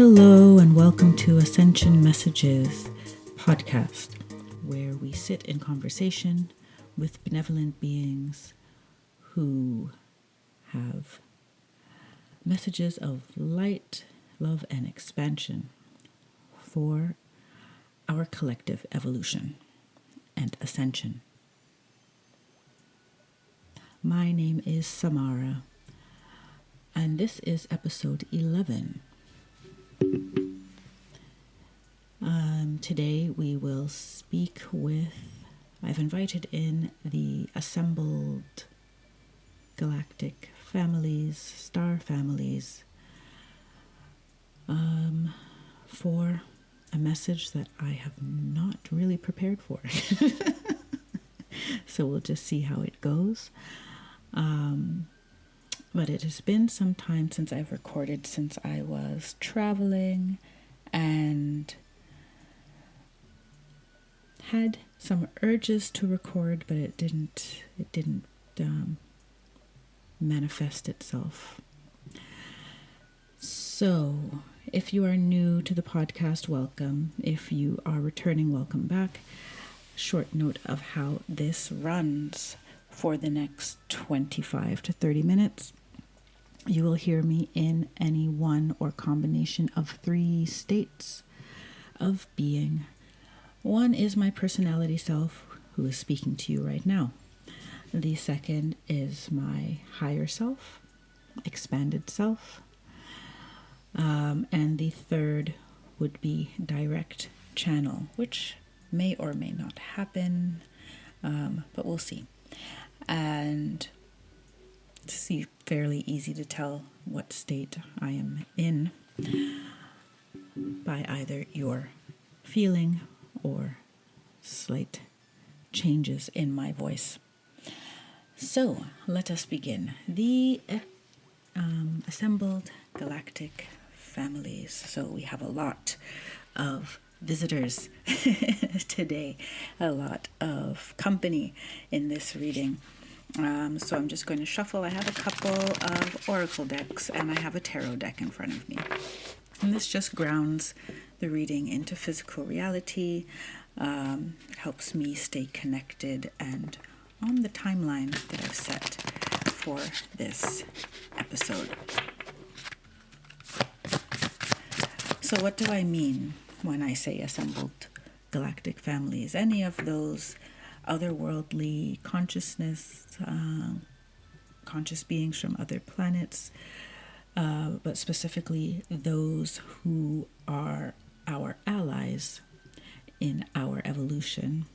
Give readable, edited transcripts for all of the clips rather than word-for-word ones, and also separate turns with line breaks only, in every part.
Hello and welcome to Ascension Messages podcast, where we sit in conversation with benevolent beings who have messages of light, love, and expansion for our collective evolution and ascension. My name is Samara, and this is episode 11. Today we will speak with, I've invited in the assembled galactic families, star families, for a message that I have not really prepared for. So we'll just see how it goes. But it has been some time since I've recorded, since I was traveling and had some urges to record, but it didn't manifest itself. So if you are new to the podcast, welcome. If you are returning, welcome back. Short note of how this runs. For the next 25 to 30 minutes, you will hear me in any one or combination of 3 states of being. One is my personality self, who is speaking to you right now. The second is my higher self, expanded self. And the third would be direct channel, which may or may not happen, but we'll see. And it's fairly easy to tell what state I am in by either your feeling or slight changes in my voice. So let us begin. The assembled galactic families. So we have a lot of visitors today, a lot of company in this reading. So I'm just going to shuffle. I have a couple of oracle decks and I have a tarot deck in front of me. And this just grounds the reading into physical reality. It helps me stay connected and on the timeline that I've set for this episode. So what do I mean when I say assembled galactic families? Any of those otherworldly consciousness, conscious beings from other planets, but specifically those who are our allies in our evolution,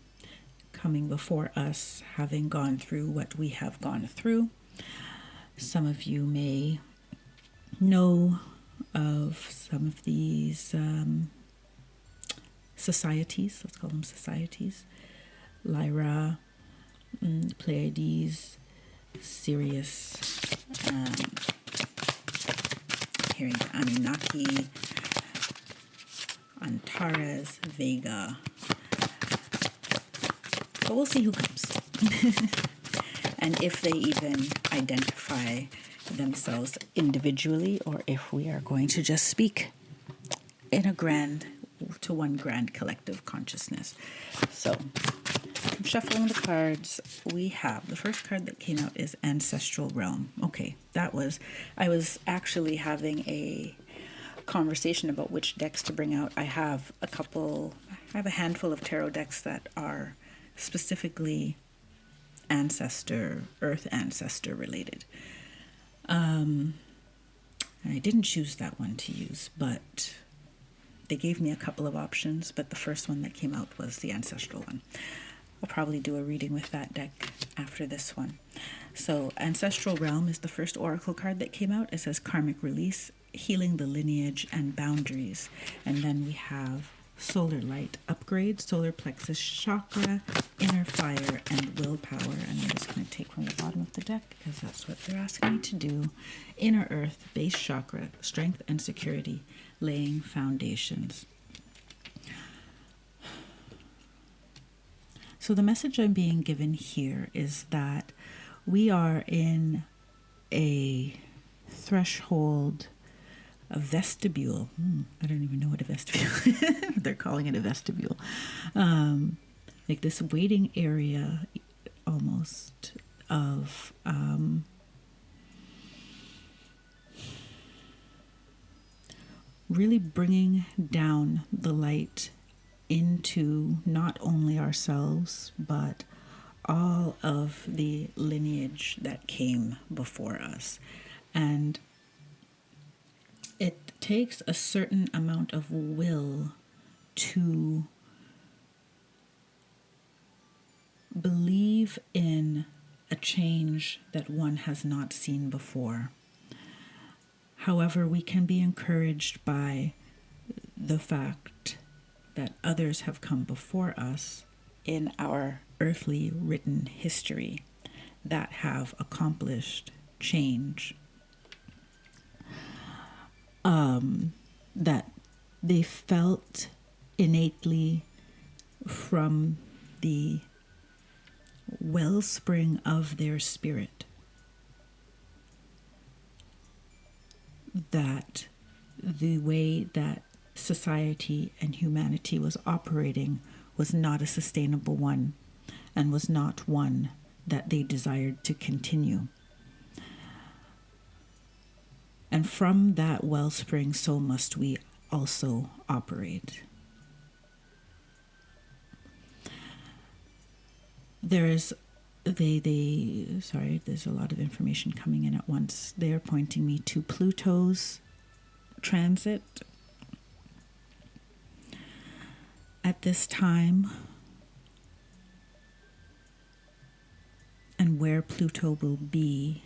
coming before us, having gone through what we have gone through. Some of you may know of some of these societies, let's call them societies. Lyra, Pleiades, Sirius, hearing Anunnaki, Antares, Vega. But we'll see who comes. And if they even identify themselves individually, or if we are going to just speak in one grand collective consciousness. So I'm shuffling the cards. We have the first card that came out is Ancestral Realm. Okay, I was actually having a conversation about which decks to bring out. I have a handful of tarot decks that are specifically earth ancestor related. I didn't choose that one to use, but they gave me a couple of options, but the first one that came out was the ancestral one. I'll probably do a reading with that deck after this one. So Ancestral Realm is the first oracle card that came out. It says Karmic Release, Healing the Lineage and Boundaries. And then we have Solar Light Upgrade, Solar Plexus Chakra, Inner Fire, and Willpower. And I'm just going to take from the bottom of the deck because that's what they're asking me to do. Inner Earth, Base Chakra, Strength and Security, Laying Foundations. So the message I'm being given here is that we are in a threshold a vestibule. I don't even know what a vestibule is. They're calling it a vestibule. Like this waiting area almost of really bringing down the light into not only ourselves, but all of the lineage that came before us. And it takes a certain amount of will to believe in a change that one has not seen before. However, we can be encouraged by the fact that others have come before us in our earthly written history that have accomplished change, that they felt innately from the wellspring of their spirit that the way that society and humanity was operating was not a sustainable one and was not one that they desired to continue. And from that wellspring, so must we also operate. There's there's a lot of information coming in at once. They're pointing me to Pluto's transit at this time and where Pluto will be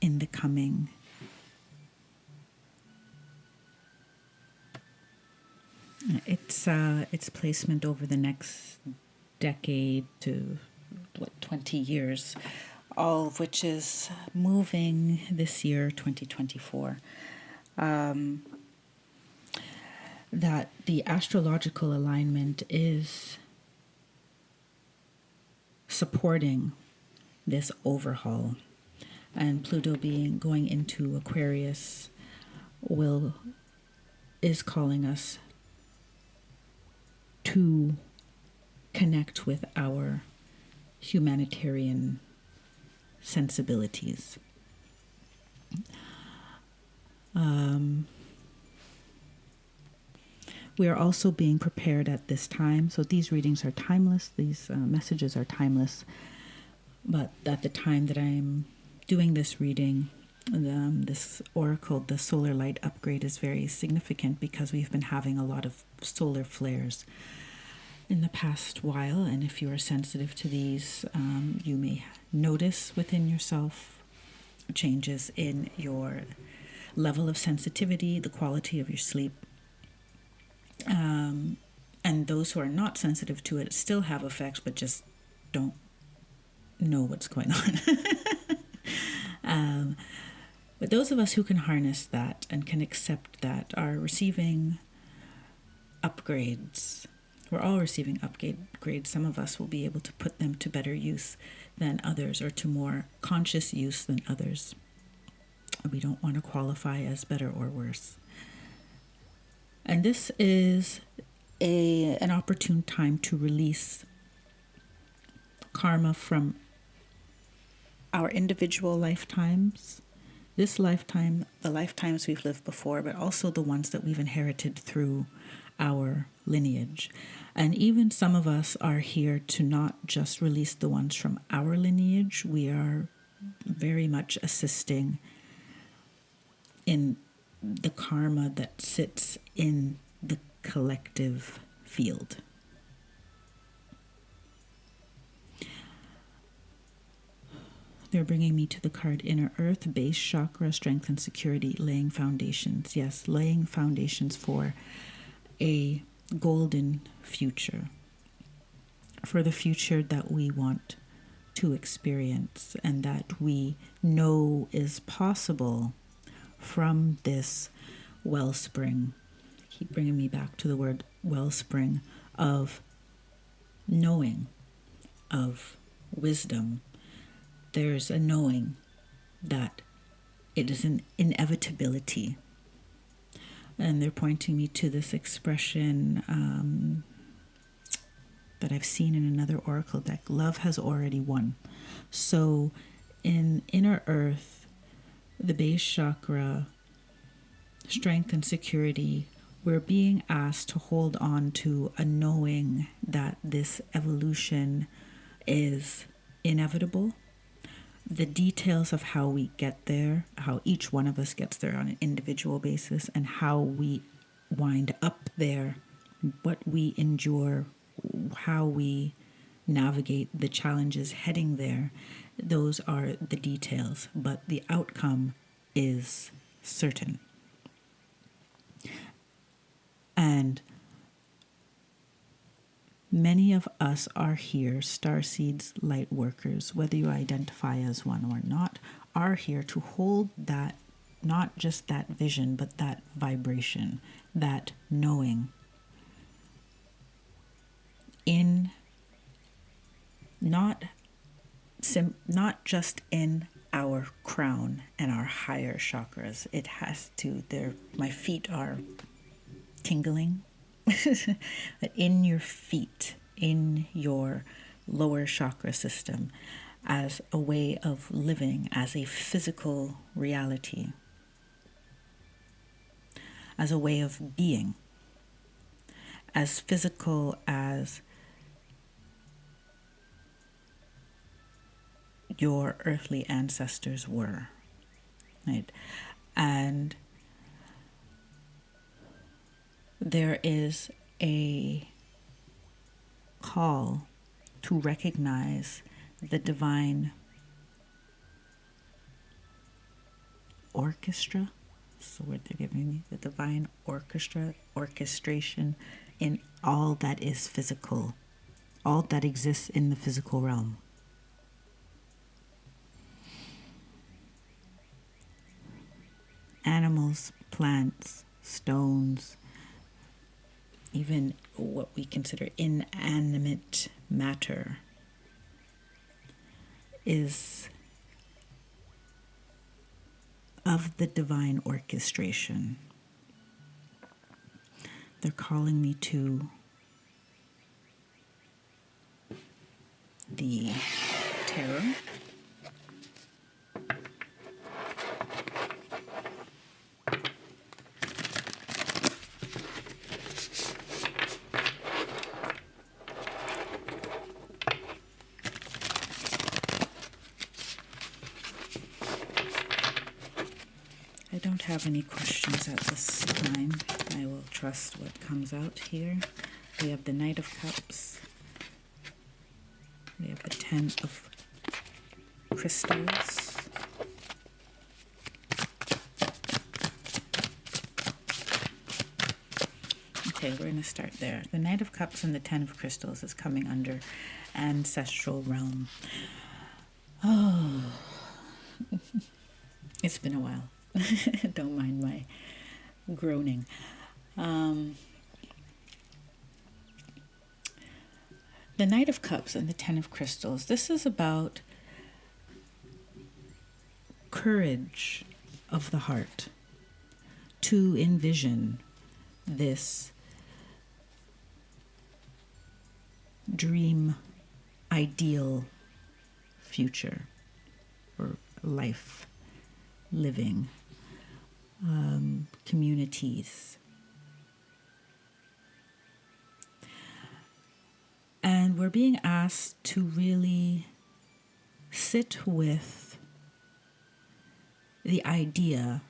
in the coming its placement over the next decade to 20 years, all of which is moving this year 2024, that the astrological alignment is supporting this overhaul, and Pluto going into Aquarius is calling us to connect with our humanitarian sensibilities. We are also being prepared at this time. So these readings are timeless. These messages are timeless. But at the time that I'm doing this reading, this oracle, the solar light upgrade, is very significant because we've been having a lot of solar flares in the past while, and if you are sensitive to these, you may notice within yourself changes in your level of sensitivity, the quality of your sleep, and those who are not sensitive to it still have effects but just don't know what's going on. But those of us who can harness that and can accept that are receiving upgrades. We're all receiving upgrades. Some of us will be able to put them to better use than others, or to more conscious use than others. We don't want to qualify as better or worse. And this is an opportune time to release karma from our individual lifetimes, this lifetime, the lifetimes we've lived before, but also the ones that we've inherited through our lineage. And even some of us are here to not just release the ones from our lineage. We are very much assisting in the karma that sits in the collective field. They're bringing me to the card Inner Earth, Base Chakra, Strength and Security, laying foundations. Yes, laying foundations for a golden future, for the future that we want to experience and that we know is possible from this wellspring. Keep bringing me back to the word wellspring of knowing, of wisdom. There's a knowing that it is an inevitability And they're pointing me to this expression that I've seen in another oracle deck. Love has already won. So in inner earth, the base chakra, strength and security, we're being asked to hold on to a knowing that this evolution is inevitable. The details of how we get there, how each one of us gets there on an individual basis, and how we wind up there, what we endure, how we navigate the challenges heading there, those are the details, but the outcome is certain. And many of us are here, starseeds, light workers, whether you identify as one or not, are here to hold that, not just that vision, but that vibration, that knowing in not just in our crown and our higher chakras. It has to, my feet are tingling. But in your feet, in your lower chakra system, as a way of living, as a physical reality, as a way of being, as physical as your earthly ancestors were, right? And there is a call to recognize the divine orchestra. That's the word they're giving me. The divine orchestration in all that is physical, all that exists in the physical realm. Animals, plants, stones, even what we consider inanimate matter is of the divine orchestration. They're calling me to the tarot. I don't have any questions at this time. I will trust what comes out here. We have the Knight of Cups. We have the Ten of Crystals. Okay, we're going to start there. The Knight of Cups and the Ten of Crystals is coming under Ancestral Realm. Oh, it's been a while. Don't mind my groaning. The Knight of Cups and the Ten of Crystals. This is about courage of the heart to envision this dream, ideal future or life living. Communities. And we're being asked to really sit with the idea,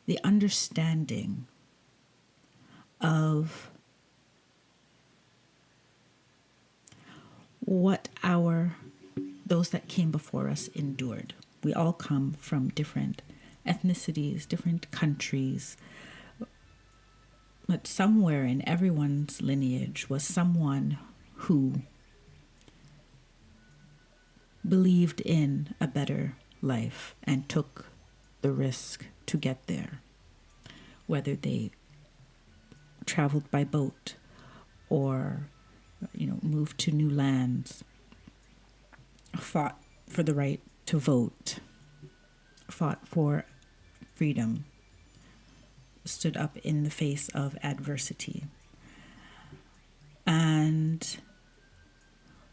the understanding of what those that came before us endured. We all come from different ethnicities, different countries, but somewhere in everyone's lineage was someone who believed in a better life and took the risk to get there, whether they traveled by boat or moved to new lands, fought for the right to vote, fought for freedom, stood up in the face of adversity. And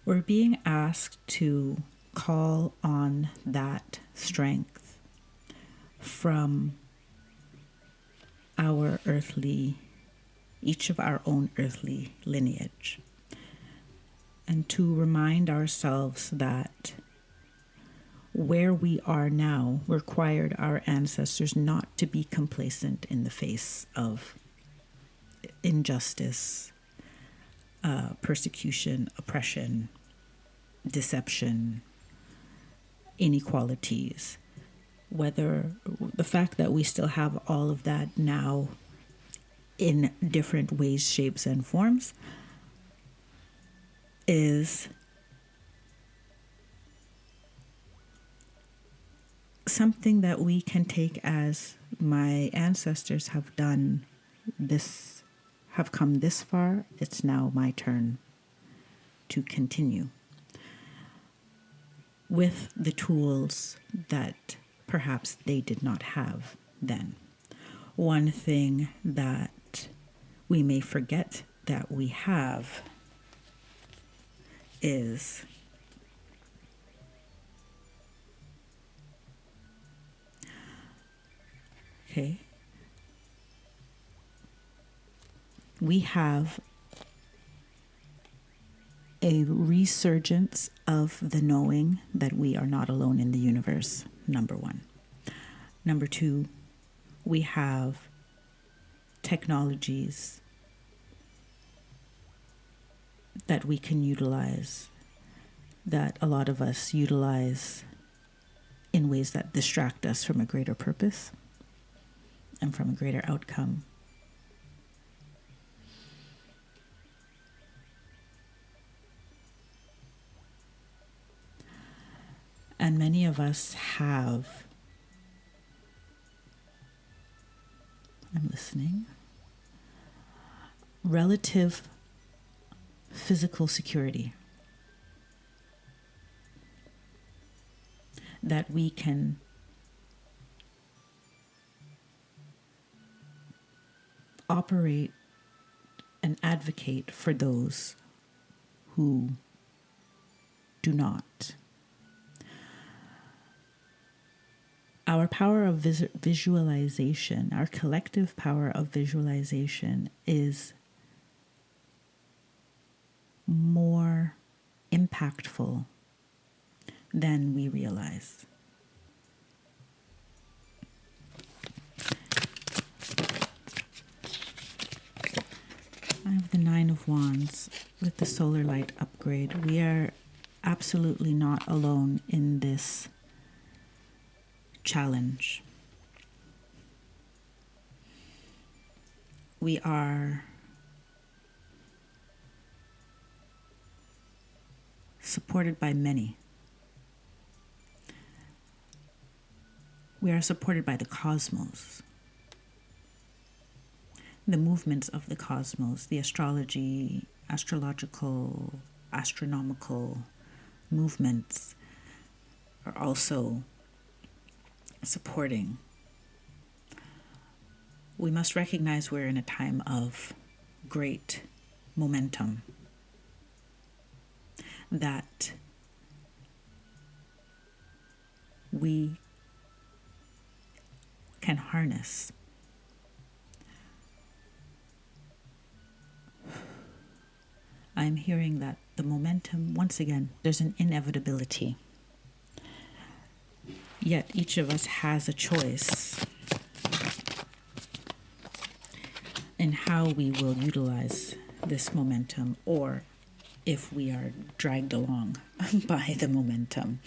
we're being asked to call on that strength from each of our own earthly lineage, and to remind ourselves that where we are now required our ancestors not to be complacent in the face of injustice, persecution, oppression, deception, inequalities. Whether the fact that we still have all of that now in different ways, shapes, and forms is something that we can take as my ancestors have done this, have come this far. It's now my turn to continue with the tools that perhaps they did not have then. One thing that we may forget that we have is we have a resurgence of the knowing that we are not alone in the universe, number one. Number two, we have technologies that we can utilize, that a lot of us utilize in ways that distract us from a greater purpose and from a greater outcome. And many of us have, I'm listening, relative physical security that we can operate and advocate for those who do not. Our power of visualization, our collective power of visualization is more impactful than we realize. I have the Nine of Wands with the solar light upgrade. We are absolutely not alone in this challenge. We are supported by many. We are supported by the cosmos, the movements of the cosmos, the astrological, astronomical movements are also supporting. We must recognize we're in a time of great momentum that we can harness. I'm hearing that the momentum, once again, there's an inevitability. Yet each of us has a choice in how we will utilize this momentum, or if we are dragged along by the momentum.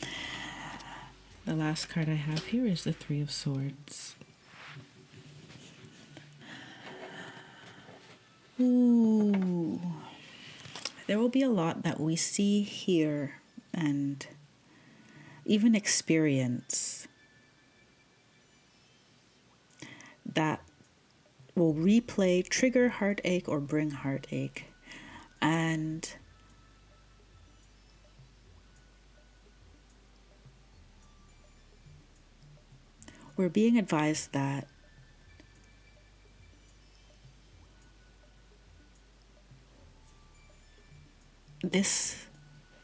The last card I have here is the Three of Swords. Ooh. There will be a lot that we see, hear, and even experience that will replay, trigger heartache, or bring heartache. And we're being advised that this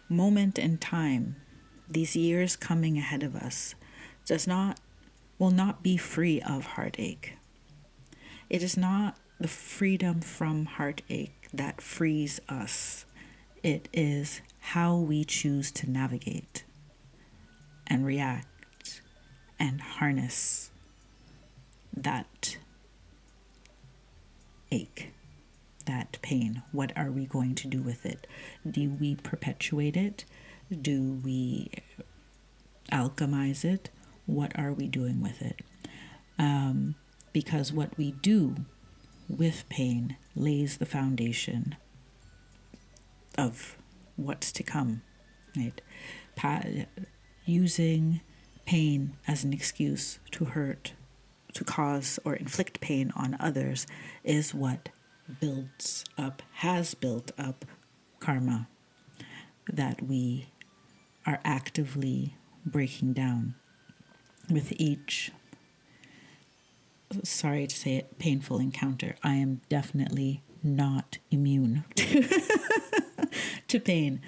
moment in time, these years coming ahead of us, will not be free of heartache. It is not the freedom from heartache that frees us. It is how we choose to navigate and react and harness that ache, that pain. What are we going to do with it? Do we perpetuate it? Do we alchemize it? What are we doing with it? Because what we do with pain lays the foundation of what's to come, right? Using pain as an excuse to hurt, to cause or inflict pain on others is what has built up karma that we are actively breaking down with each, sorry to say it, painful encounter. I am definitely not immune to pain.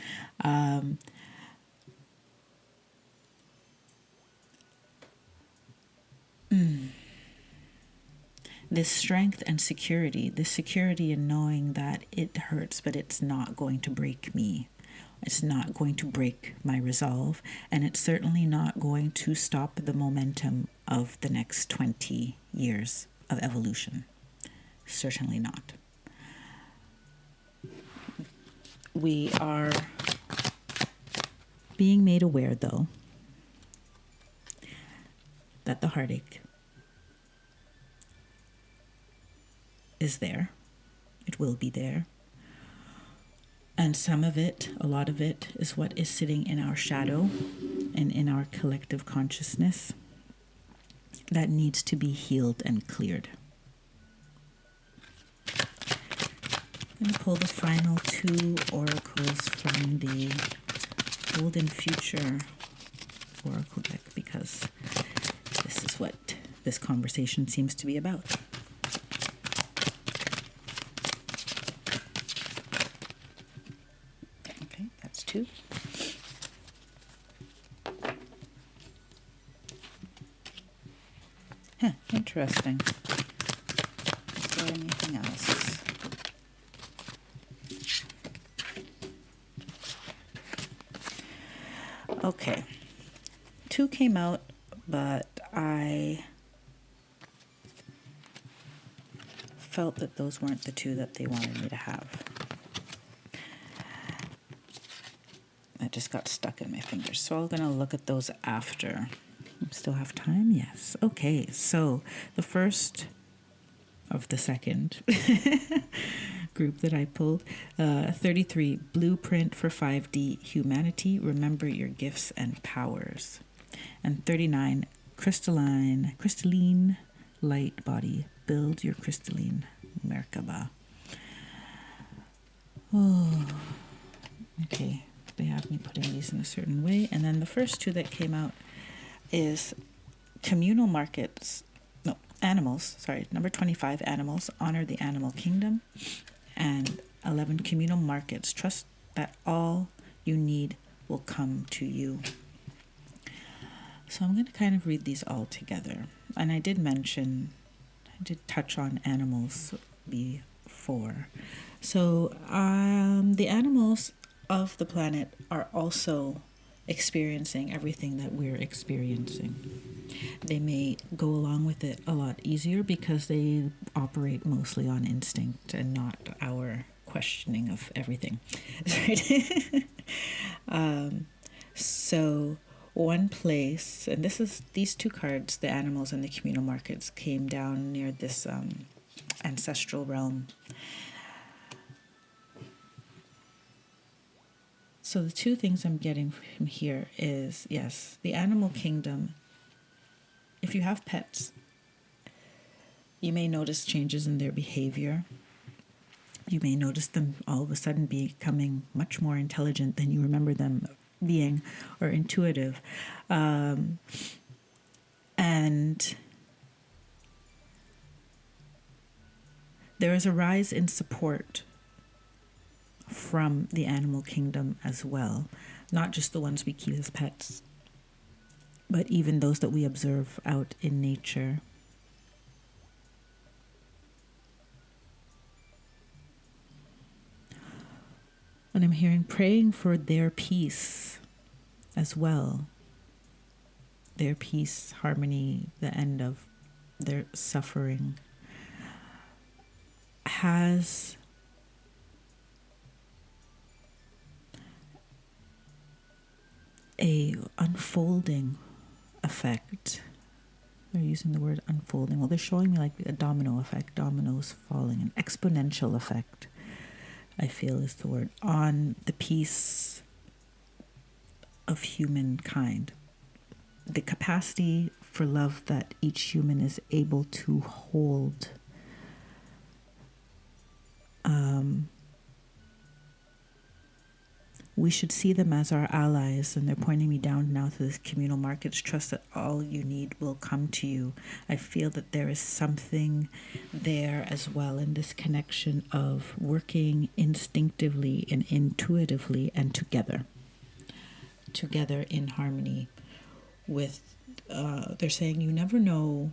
This strength and security, this security in knowing that it hurts, but it's not going to break me. It's not going to break my resolve, and it's certainly not going to stop the momentum of the next 20 years of evolution. Certainly not. We are being made aware, though, that the heartache is there. It will be there. And some of it, a lot of it, is what is sitting in our shadow and in our collective consciousness that needs to be healed and cleared. I'm going to pull the final 2 oracles from the Golden Future Oracle deck because this is what this conversation seems to be about. Okay, that's 2. Interesting. Is there anything else? Okay. 2 came out, but I felt that those weren't the 2 that they wanted me to have. I just got stuck in my fingers. So I'm going to look at those after. Still have time? Yes. Okay, so the first of the second group that I pulled, 33, Blueprint for 5D Humanity, Remember Your Gifts and Powers. And 39, Crystalline Light Body, Build Your Crystalline Merkaba. Oh, okay. They have me putting these in a certain way. And then the first 2 that came out is communal markets, number 25, animals, honor the animal kingdom, and 11, communal markets, trust that all you need will come to you. So I'm going to kind of read these all together. And I did touch on animals before. So the animals of the planet are also experiencing everything that we're experiencing. They may go along with it a lot easier because they operate mostly on instinct and not our questioning of everything. So one place, and these 2 cards, the animals and the communal markets, came down near this ancestral realm. So the 2 things I'm getting from here is, yes, the animal kingdom. If you have pets, you may notice changes in their behavior. You may notice them all of a sudden becoming much more intelligent than you remember them being, or intuitive. And there is a rise in support from the animal kingdom as well, not just the ones we keep as pets, but even those that we observe out in nature. And I'm hearing praying for their peace as well. Their peace, harmony, the end of their suffering has a unfolding effect. They're using the word unfolding. Well, they're showing me like a domino effect, dominoes falling, an exponential effect, I feel is the word, on the peace of humankind. The capacity for love that each human is able to hold. We should see them as our allies, and they're pointing me down now to this communal markets. Trust that all you need will come to you. I feel that there is something there as well in this connection of working instinctively and intuitively and together in harmony with, they're saying you never know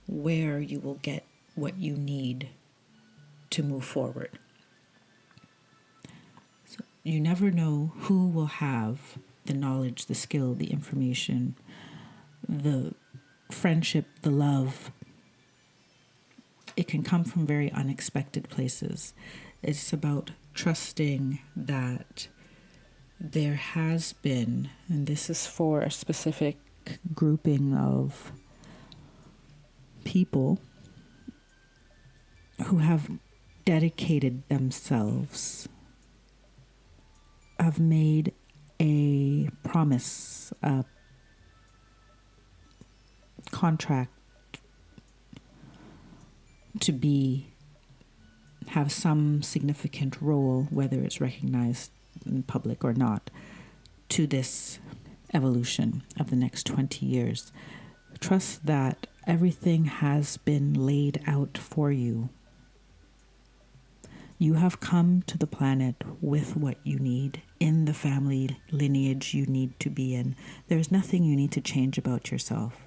where you will get what you need to move forward. So you never know who will have the knowledge, the skill, the information, the friendship, the love. It can come from very unexpected places. It's about trusting that there has been, and this is for a specific grouping of people who have dedicated themselves, have made a promise, a contract to have some significant role, whether it's recognized in public or not, to this evolution of the next 20 years. Trust that everything has been laid out for you. You have come to the planet with what you need, in the family lineage you need to be in. There's nothing you need to change about yourself.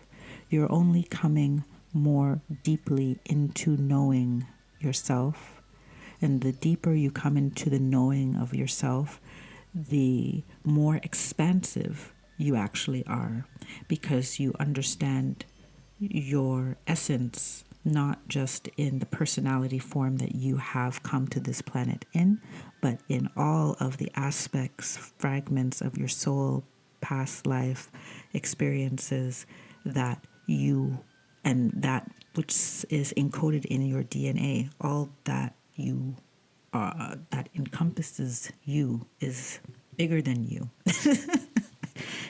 You're only coming more deeply into knowing yourself. And the deeper you come into the knowing of yourself, the more expansive you actually are, because you understand your essence, not just in the personality form that you have come to this planet in, but in all of the aspects, fragments of your soul, past life experiences that you, and that which is encoded in your DNA, all that you that encompasses you is bigger than you.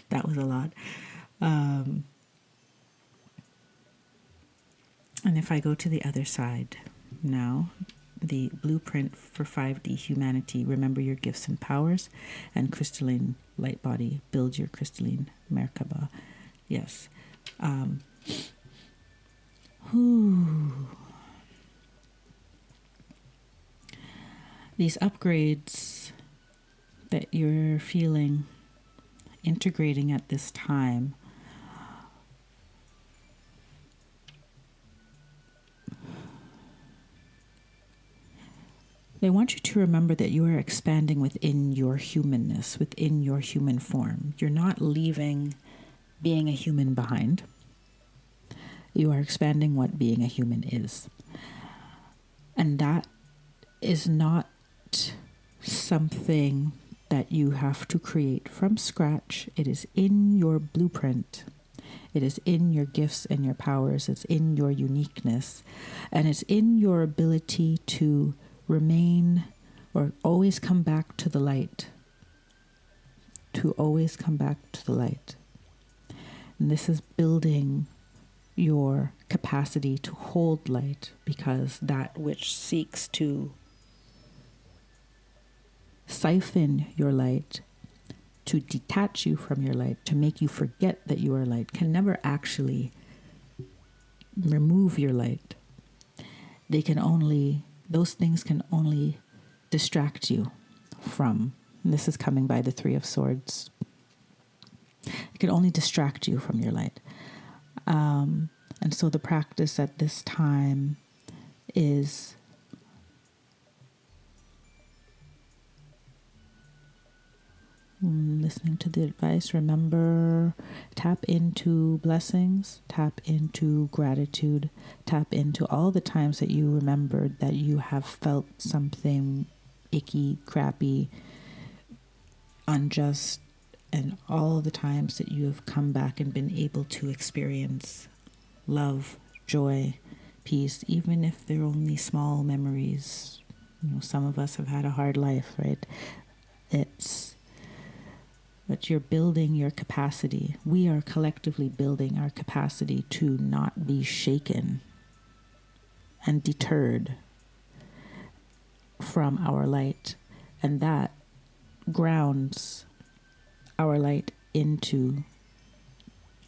That was a lot. And if I go to the other side now, the blueprint for 5D humanity, remember your gifts and powers, and crystalline light body, build your crystalline Merkaba. Yes. These upgrades that you're feeling, integrating at this time, they want you to remember that you are expanding within your humanness, within your human form. You're not leaving being a human behind. You are expanding what being a human is. And that is not something that you have to create from scratch. It is in your blueprint. It is in your gifts and your powers. It's in your uniqueness. And it's in your ability to remain or always come back to the light. To always come back to the light. And this is building your capacity to hold light, because that which seeks to siphon your light, to detach you from your light, to make you forget that you are light, can never actually remove your light. Those things can only distract you from. And this is coming by the Three of Swords. It can only distract you from your light. And so the practice at this time is listening to the advice. Remember, tap into blessings, tap into gratitude, tap into all the times that you remembered that you have felt something icky, crappy, unjust, and all the times that you have come back and been able to experience love, joy, peace, even if they're only small memories. You know, some of us have had a hard life, right? But you're building your capacity. We are collectively building our capacity to not be shaken and deterred from our light. And that grounds our light into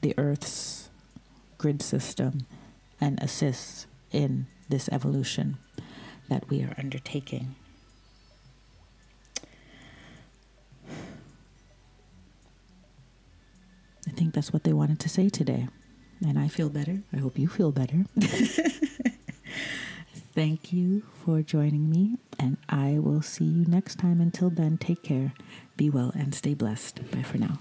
the Earth's grid system and assists in this evolution that we are undertaking. I think that's what they wanted to say today. And I feel better. I hope you feel better. Thank you for joining me, and I will see you next time. Until then, take care, be well, and stay blessed. Bye for now.